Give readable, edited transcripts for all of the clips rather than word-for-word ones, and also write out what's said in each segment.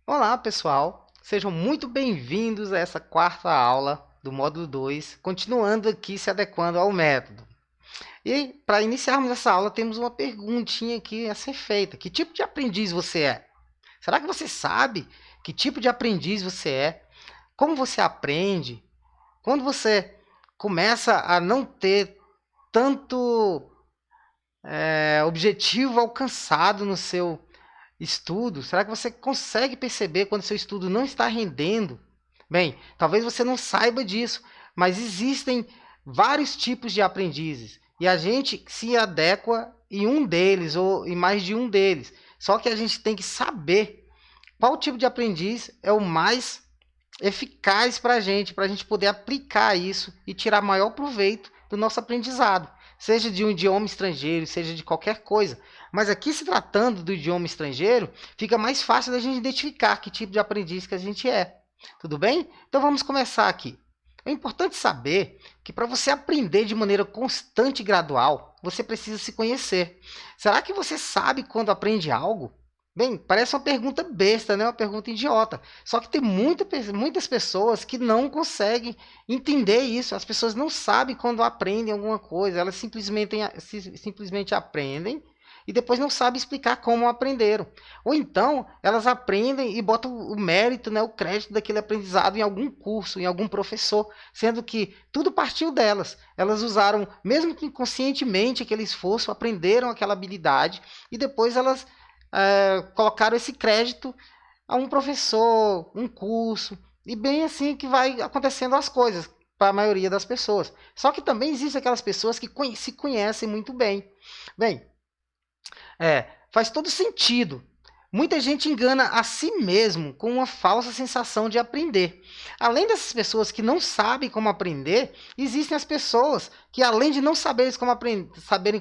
Olá, pessoal! Sejam muito bem-vindos a essa quarta aula do módulo 2, continuando aqui se adequando ao método. E para iniciarmos essa aula, temos uma perguntinha aqui a ser feita. Que tipo de aprendiz você é? Será que você sabe que tipo de aprendiz você é? Como você aprende? Quando você começa a não ter tanto objetivo alcançado no seu estudo, será que você consegue perceber quando seu estudo não está rendendo? Bem, talvez você não saiba disso, mas existem vários tipos de aprendizes e a gente se adequa em um deles ou em mais de um deles. Só que a gente tem que saber qual tipo de aprendiz é o mais eficaz para a gente poder aplicar isso e tirar maior proveito do nosso aprendizado, seja de um idioma estrangeiro, seja de qualquer coisa. Mas aqui, se tratando do idioma estrangeiro, fica mais fácil da gente identificar que tipo de aprendiz que a gente é. Tudo bem? Então vamos começar aqui. É importante saber que para você aprender de maneira constante e gradual, você precisa se conhecer. Será que você sabe quando aprende algo? Bem, parece uma pergunta besta, né? Uma pergunta idiota. Só que tem muitas pessoas que não conseguem entender isso. As pessoas não sabem quando aprendem alguma coisa. Elas simplesmente aprendem e depois não sabem explicar como aprenderam. Ou então, elas aprendem e botam o mérito, né, o crédito daquele aprendizado em algum curso, em algum professor, sendo que tudo partiu delas. Elas usaram, mesmo que inconscientemente, aquele esforço, aprenderam aquela habilidade e depois elas colocaram esse crédito a um professor, um curso, e bem assim que vai acontecendo as coisas para a maioria das pessoas. Só que também existem aquelas pessoas que se conhecem muito bem. Bem, faz todo sentido. Muita gente engana a si mesmo com uma falsa sensação de aprender. Além dessas pessoas que não sabem como aprender, existem as pessoas que, além de não saberem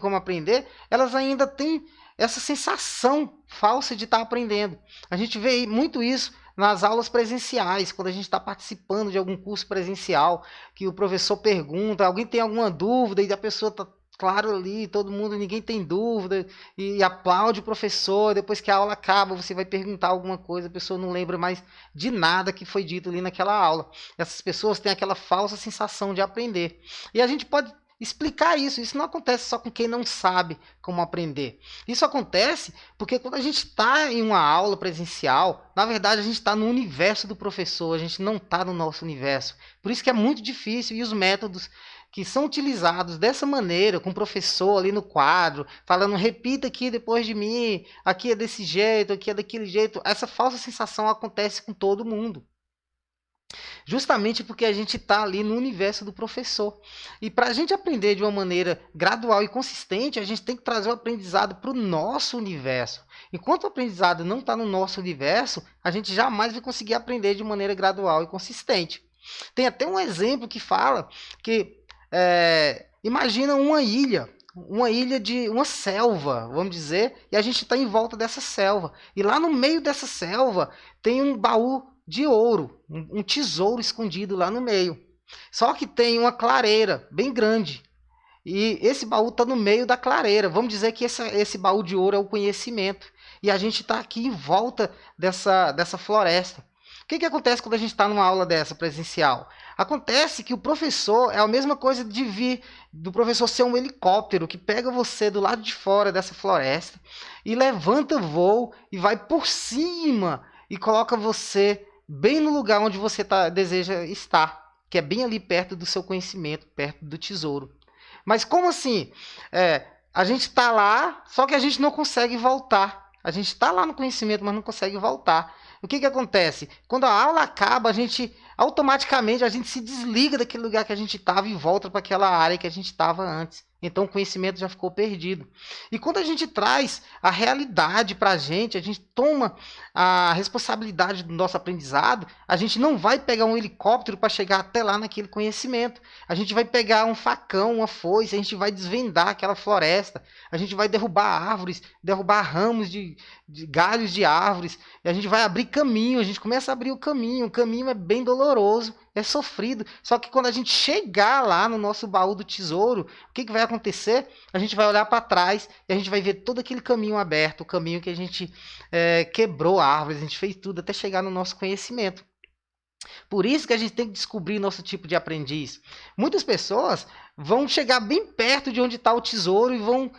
como aprender, elas ainda têm essa sensação falsa de estar aprendendo. A gente vê muito isso nas aulas presenciais, quando a gente está participando de algum curso presencial, que o professor pergunta, alguém tem alguma dúvida, e a pessoa está claro ali, todo mundo, ninguém tem dúvida, e aplaude o professor. Depois que a aula acaba, você vai perguntar alguma coisa, a pessoa não lembra mais de nada que foi dito ali naquela aula. Essas pessoas têm aquela falsa sensação de aprender. E a gente pode explicar isso. Isso não acontece só com quem não sabe como aprender. Isso acontece porque quando a gente está em uma aula presencial, na verdade a gente está no universo do professor, a gente não está no nosso universo. Por isso que é muito difícil, e os métodos que são utilizados dessa maneira, com o professor ali no quadro, falando, repita aqui depois de mim, aqui é desse jeito, aqui é daquele jeito. Essa falsa sensação acontece com todo mundo. Justamente porque a gente está ali no universo do professor. E para a gente aprender de uma maneira gradual e consistente, a gente tem que trazer o aprendizado para o nosso universo. Enquanto o aprendizado não está no nosso universo, a gente jamais vai conseguir aprender de maneira gradual e consistente. Tem até um exemplo que fala que imagina uma ilha de uma selva, vamos dizer, e a gente está em volta dessa selva. E lá no meio dessa selva tem um baú de ouro, um tesouro escondido lá no meio. Só que tem uma clareira bem grande. E esse baú está no meio da clareira. Vamos dizer que esse baú de ouro é o conhecimento. E a gente está aqui em volta dessa floresta. O que acontece quando a gente está numa aula dessa presencial? Acontece que o professor é a mesma coisa do professor ser um helicóptero que pega você do lado de fora dessa floresta e levanta voo e vai por cima e coloca você bem no lugar onde você deseja estar, que é bem ali perto do seu conhecimento, perto do tesouro. Mas como assim? A gente está lá, só que a gente não consegue voltar. A gente está lá no conhecimento, mas não consegue voltar. O que acontece? Quando a aula acaba, automaticamente a gente se desliga daquele lugar que a gente estava e volta para aquela área que a gente estava antes. Então o conhecimento já ficou perdido. E quando a gente traz a realidade para a gente toma a responsabilidade do nosso aprendizado, a gente não vai pegar um helicóptero para chegar até lá naquele conhecimento. A gente vai pegar um facão, uma foice, a gente vai desvendar aquela floresta, a gente vai derrubar árvores, derrubar ramos de galhos de árvores, e a gente vai abrir caminho, a gente começa a abrir o caminho é bem doloroso, é sofrido. Só que quando a gente chegar lá no nosso baú do tesouro, o que vai acontecer? A gente vai olhar para trás e a gente vai ver todo aquele caminho aberto, o caminho que a gente quebrou árvores, a gente fez tudo até chegar no nosso conhecimento. Por isso que a gente tem que descobrir nosso tipo de aprendiz. Muitas pessoas vão chegar bem perto de onde está o tesouro e vão,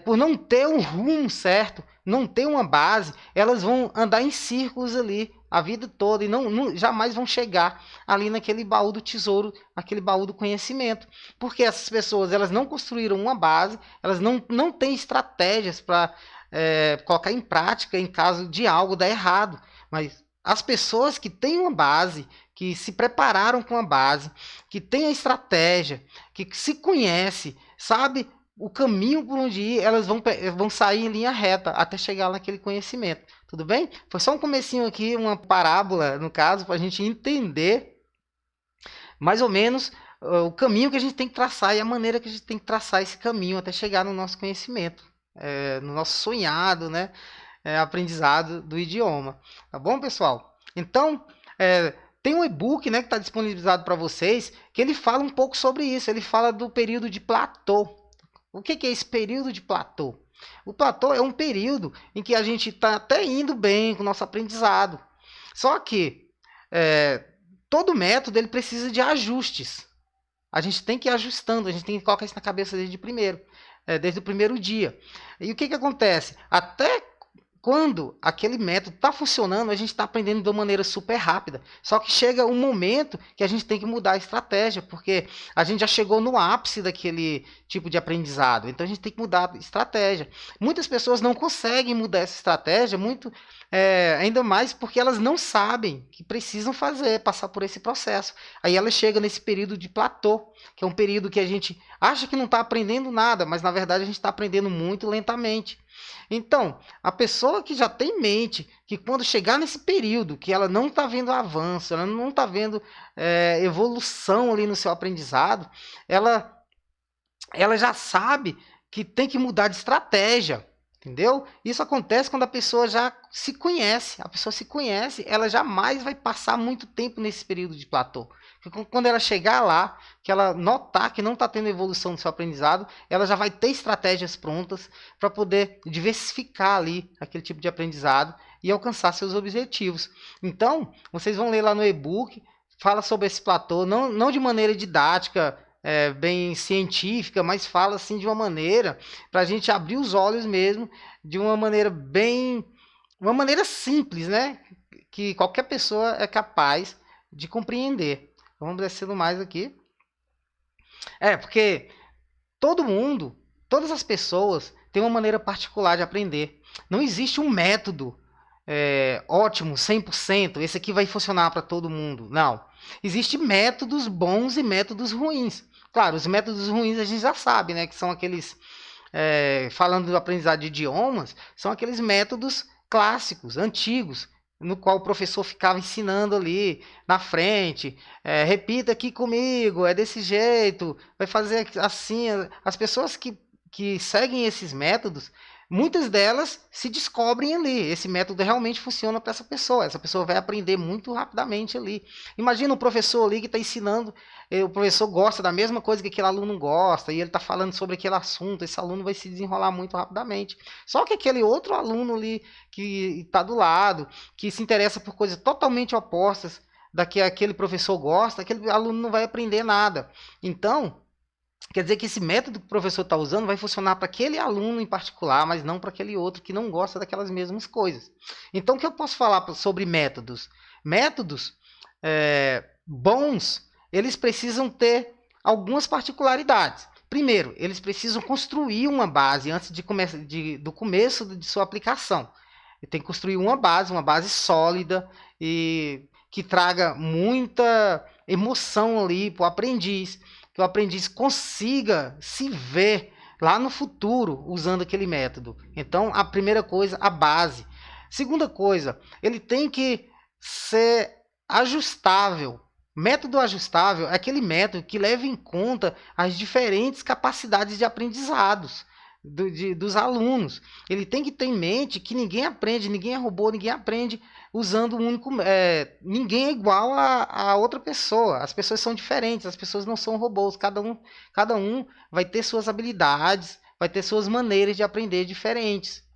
por não ter um rumo certo, não ter uma base, elas vão andar em círculos ali a vida toda e jamais vão chegar ali naquele baú do tesouro, aquele baú do conhecimento. Porque essas pessoas elas não construíram uma base, elas não têm estratégias para colocar em prática em caso de algo dar errado. Mas as pessoas que têm uma base, que se prepararam com a base, que têm a estratégia, que se conhece, sabe o caminho por onde ir, elas vão sair em linha reta até chegar naquele conhecimento. Tudo bem? Foi só um comecinho aqui, uma parábola, no caso, para a gente entender mais ou menos o caminho que a gente tem que traçar e a maneira que a gente tem que traçar esse caminho até chegar no nosso conhecimento, no nosso sonhado, né? Aprendizado do idioma. Tá bom, pessoal? Então, tem um e-book, né, que está disponibilizado para vocês, que ele fala um pouco sobre isso. Ele fala do período de platô. O que é esse período de platô? O platô é um período em que a gente está até indo bem com o nosso aprendizado. Só que todo método ele precisa de ajustes. A gente tem que ir ajustando, a gente tem que colocar isso na cabeça desde o primeiro dia. E o que acontece? Até quando aquele método está funcionando, a gente está aprendendo de uma maneira super rápida. Só que chega um momento que a gente tem que mudar a estratégia, porque a gente já chegou no ápice daquele tipo de aprendizado. Então a gente tem que mudar a estratégia. Muitas pessoas não conseguem mudar essa estratégia, ainda mais porque elas não sabem que precisam passar por esse processo. Aí ela chega nesse período de platô, que é um período que a gente acha que não está aprendendo nada, mas na verdade a gente está aprendendo muito lentamente. Então, a pessoa que já tem em mente que quando chegar nesse período que ela não está vendo avanço, ela não está vendo evolução ali no seu aprendizado, ela já sabe que tem que mudar de estratégia, entendeu? Isso acontece quando a pessoa já se conhece. A pessoa se conhece, ela jamais vai passar muito tempo nesse período de platô. Quando ela chegar lá, que ela notar que não está tendo evolução no seu aprendizado, ela já vai ter estratégias prontas para poder diversificar ali aquele tipo de aprendizado e alcançar seus objetivos. Então, vocês vão ler lá no e-book, fala sobre esse platô, não de maneira didática, bem científica, mas fala assim de uma maneira para a gente abrir os olhos mesmo, de uma maneira uma maneira simples, né? Que qualquer pessoa é capaz de compreender. Vamos descendo mais aqui. Porque todas as pessoas têm uma maneira particular de aprender. Não existe um método ótimo, 100%, esse aqui vai funcionar para todo mundo. Não. Existem métodos bons e métodos ruins. Claro, os métodos ruins a gente já sabe, né? Que são aqueles, falando do aprendizado de idiomas, são aqueles métodos clássicos, antigos, no qual o professor ficava ensinando ali na frente, repita aqui comigo, é desse jeito, vai fazer assim. As pessoas que seguem esses métodos, muitas delas se descobrem ali. Esse método realmente funciona para essa pessoa vai aprender muito rapidamente ali. Imagina um professor ali que está ensinando, o professor gosta da mesma coisa que aquele aluno gosta, e ele está falando sobre aquele assunto, esse aluno vai se desenrolar muito rapidamente. Só que aquele outro aluno ali que está do lado, que se interessa por coisas totalmente opostas da que aquele professor gosta, aquele aluno não vai aprender nada. Então, quer dizer que esse método que o professor está usando vai funcionar para aquele aluno em particular, mas não para aquele outro que não gosta daquelas mesmas coisas. Então, o que eu posso falar sobre métodos? Métodos bons, eles precisam ter algumas particularidades. Primeiro, eles precisam construir uma base antes do começo de sua aplicação. Ele tem que construir uma base sólida e que traga muita emoção ali para o aprendiz, que o aprendiz consiga se ver lá no futuro usando aquele método. Então, a primeira coisa, a base. Segunda coisa, ele tem que ser ajustável. Método ajustável é aquele método que leva em conta as diferentes capacidades de aprendizados. dos alunos. Ele tem que ter em mente que ninguém aprende, ninguém é robô, ninguém aprende usando um único. Ninguém é igual a outra pessoa. As pessoas são diferentes, as pessoas não são robôs. Cada um vai ter suas habilidades, vai ter suas maneiras de aprender diferentes.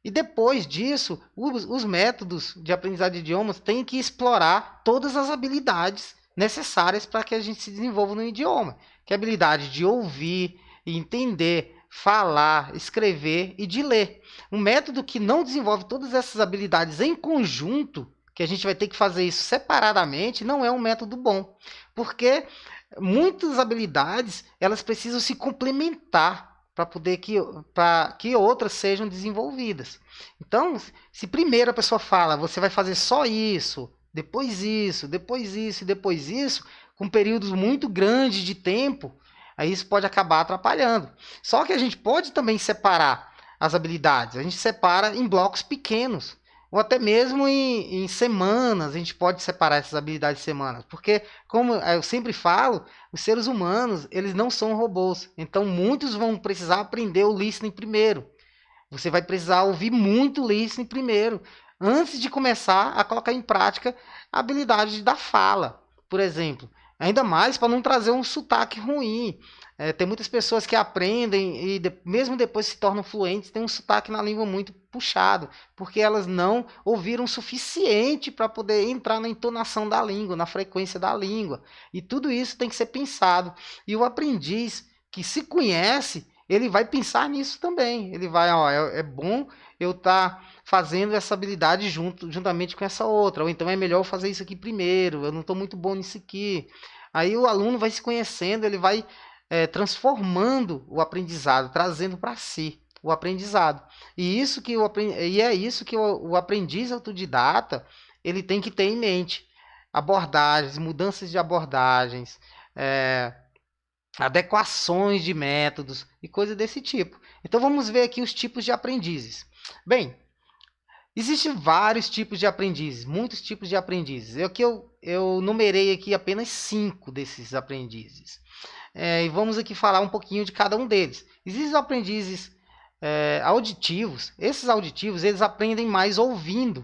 E depois disso, os métodos de aprendizado de idiomas têm que explorar todas as habilidades necessárias para que a gente se desenvolva no idioma. Que é a habilidade de ouvir, entender, falar, escrever e de ler. Um método que não desenvolve todas essas habilidades em conjunto, que a gente vai ter que fazer isso separadamente, não é um método bom. Porque muitas habilidades, elas precisam se complementar para poder que outras sejam desenvolvidas. Então, se primeiro a pessoa fala, você vai fazer só isso, depois isso, depois isso e depois isso, com períodos muito grandes de tempo, aí isso pode acabar atrapalhando. Só que a gente pode também separar as habilidades. A gente separa em blocos pequenos. Ou até mesmo em semanas, a gente pode separar essas habilidades em semanas. Porque, como eu sempre falo, os seres humanos, eles não são robôs. Então, muitos vão precisar aprender o listening primeiro. Você vai precisar ouvir muito listening primeiro, antes de começar a colocar em prática a habilidade da fala, por exemplo. Ainda mais para não trazer um sotaque ruim. Tem muitas pessoas que aprendem e mesmo depois se tornam fluentes, tem um sotaque na língua muito puxado, porque elas não ouviram o suficiente para poder entrar na entonação da língua, na frequência da língua. E tudo isso tem que ser pensado. E o aprendiz que se conhece, ele vai pensar nisso também. Ele vai, ó, é bom eu estar fazendo essa habilidade juntamente com essa outra. Ou então é melhor eu fazer isso aqui primeiro, eu não estou muito bom nisso aqui. Aí o aluno vai se conhecendo, ele vai transformando o aprendizado, trazendo para si o aprendizado. E é isso que o aprendiz autodidata ele tem que ter em mente. Abordagens, mudanças de abordagens, adequações de métodos e coisas desse tipo. Então vamos ver aqui os tipos de aprendizes. Bem, existem vários tipos de aprendizes, muitos tipos de aprendizes. Eu numerei aqui apenas 5 desses aprendizes. E vamos aqui falar um pouquinho de cada um deles. Existem aprendizes auditivos. Esses auditivos eles aprendem mais ouvindo.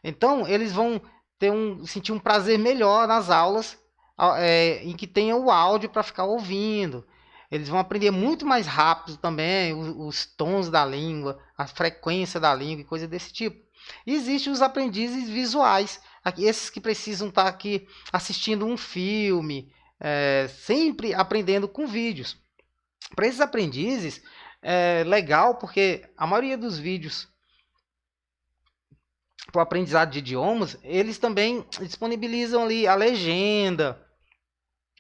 Então eles vão sentir um prazer melhor nas aulas em que tenha o áudio para ficar ouvindo. Eles vão aprender muito mais rápido também os tons da língua, a frequência da língua e coisa desse tipo. E existem os aprendizes visuais, esses que precisam estar aqui assistindo um filme, sempre aprendendo com vídeos. Para esses aprendizes, é legal porque a maioria dos vídeos para o aprendizado de idiomas, eles também disponibilizam ali a legenda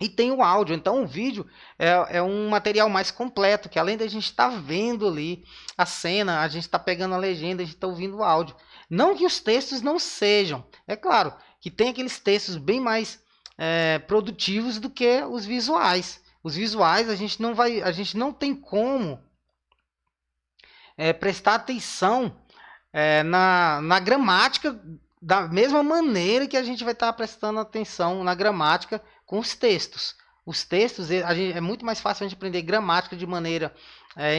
e tem o áudio. Então o vídeo é um material mais completo, que além da gente estar vendo ali a cena, a gente está pegando a legenda, a gente está ouvindo o áudio. Não que os textos não sejam, é claro que tem aqueles textos bem mais produtivos do que os visuais. Os visuais a gente não tem como prestar atenção na gramática da mesma maneira que a gente vai estar prestando atenção na gramática com os textos. Os textos é muito mais fácil a gente aprender gramática de maneira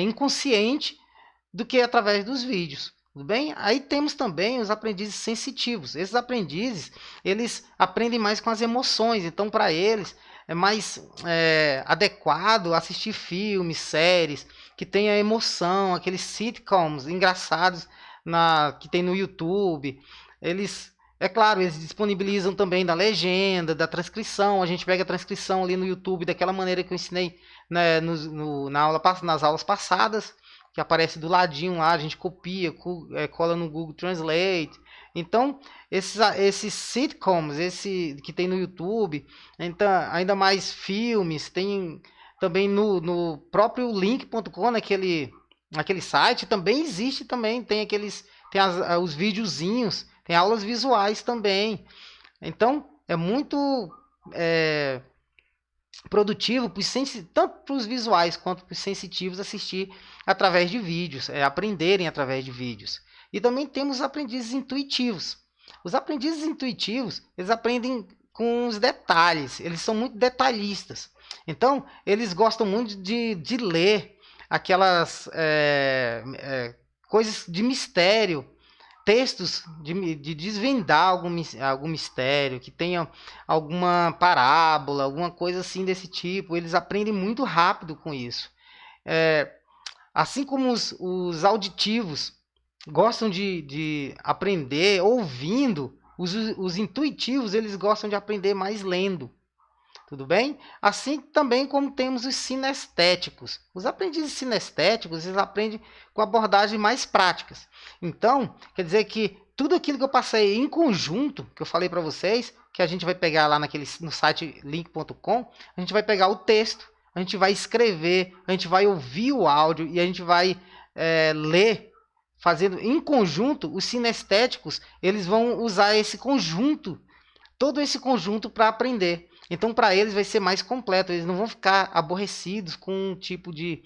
inconsciente do que através dos vídeos. Tudo bem? Aí temos também os aprendizes sensitivos. Esses aprendizes, eles aprendem mais com as emoções. Então, para eles, é mais adequado assistir filmes, séries, que tenha emoção, aqueles sitcoms engraçados que tem no YouTube. É claro, eles disponibilizam também da legenda, da transcrição. A gente pega a transcrição ali no YouTube daquela maneira que eu ensinei, né, nas aulas passadas, que aparece do ladinho lá, a gente copia, cola no Google Translate. Então, esses sitcoms, que tem no YouTube, então, ainda mais filmes, tem também no próprio link.com, naquele site, também existe também, tem os videozinhos, tem aulas visuais também. Então, é muito produtivo, tanto para os visuais quanto para os sensitivos, assistir através de vídeos, aprenderem através de vídeos. E também temos os aprendizes intuitivos. Os aprendizes intuitivos, eles aprendem com os detalhes, eles são muito detalhistas. Então, eles gostam muito de ler aquelas coisas de mistério, textos de desvendar algum mistério, que tenha alguma parábola, alguma coisa assim desse tipo. Eles aprendem muito rápido com isso. Assim como os auditivos gostam de aprender ouvindo, os intuitivos eles gostam de aprender mais lendo. Tudo bem? Assim também como temos os sinestéticos. Os aprendizes sinestéticos, eles aprendem com abordagens mais práticas. Então, quer dizer que tudo aquilo que eu passei em conjunto, que eu falei para vocês, que a gente vai pegar lá no site link.com, a gente vai pegar o texto, a gente vai escrever, a gente vai ouvir o áudio e a gente vai ler, fazendo em conjunto. Os sinestéticos, eles vão usar esse conjunto, todo esse conjunto para aprender. Então, para eles vai ser mais completo. Eles não vão ficar aborrecidos com um tipo de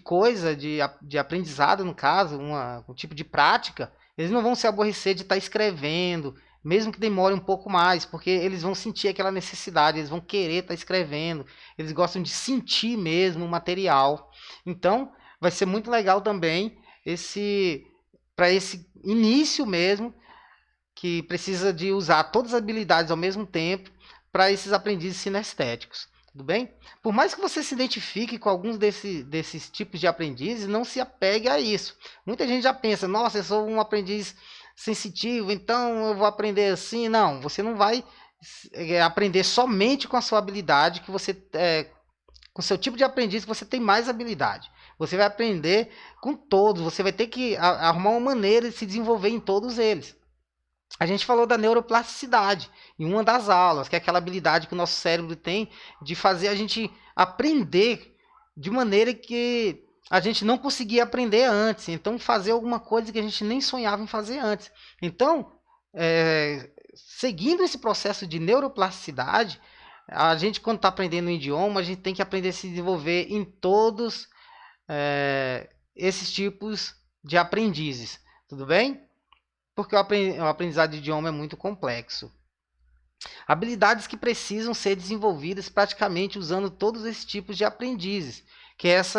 coisa, de aprendizado, no caso, um tipo de prática. Eles não vão se aborrecer de estar escrevendo, mesmo que demore um pouco mais, porque eles vão sentir aquela necessidade, eles vão querer estar escrevendo, eles gostam de sentir mesmo o material. Então, vai ser muito legal também para esse início mesmo, que precisa de usar todas as habilidades ao mesmo tempo, para esses aprendizes sinestéticos. Tudo bem? Por mais que você se identifique com alguns desses tipos de aprendizes, não se apegue a isso. Muita gente já pensa, nossa, eu sou um aprendiz sensitivo, então eu vou aprender assim. Não, você não vai aprender somente com a sua habilidade, com o seu tipo de aprendiz que você tem mais habilidade. Você vai aprender com todos, você vai ter que arrumar uma maneira de se desenvolver em todos eles. A gente falou da neuroplasticidade em uma das aulas, que é aquela habilidade que o nosso cérebro tem de fazer a gente aprender de maneira que a gente não conseguia aprender antes. Então, fazer alguma coisa que a gente nem sonhava em fazer antes. Então, seguindo esse processo de neuroplasticidade, a gente, quando está aprendendo um idioma, a gente tem que aprender a se desenvolver em todos esses tipos de aprendizes. Tudo bem? Porque o aprendizado de idioma é muito complexo. Habilidades que precisam ser desenvolvidas praticamente usando todos esses tipos de aprendizes, que as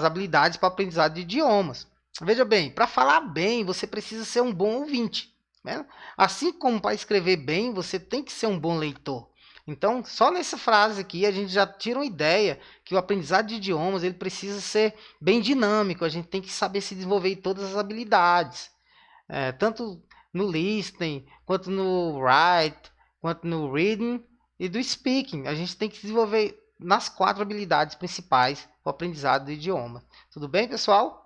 habilidades para o aprendizado de idiomas. Veja bem, para falar bem, você precisa ser um bom ouvinte. Né? Assim como para escrever bem, você tem que ser um bom leitor. Então, só nessa frase aqui, a gente já tira uma ideia que o aprendizado de idiomas ele precisa ser bem dinâmico. A gente tem que saber se desenvolver em todas as habilidades. Tanto no listening, quanto no write, quanto no reading e do speaking. A gente tem que se desenvolver nas 4 habilidades principais para o aprendizado do idioma. Tudo bem, pessoal?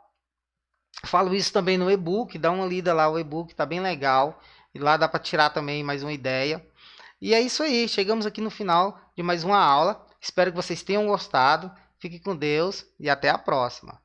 Eu falo isso também no e-book, dá uma lida lá, o e-book está bem legal. E lá dá para tirar também mais uma ideia. E é isso aí, chegamos aqui no final de mais uma aula. Espero que vocês tenham gostado. Fique com Deus e até a próxima.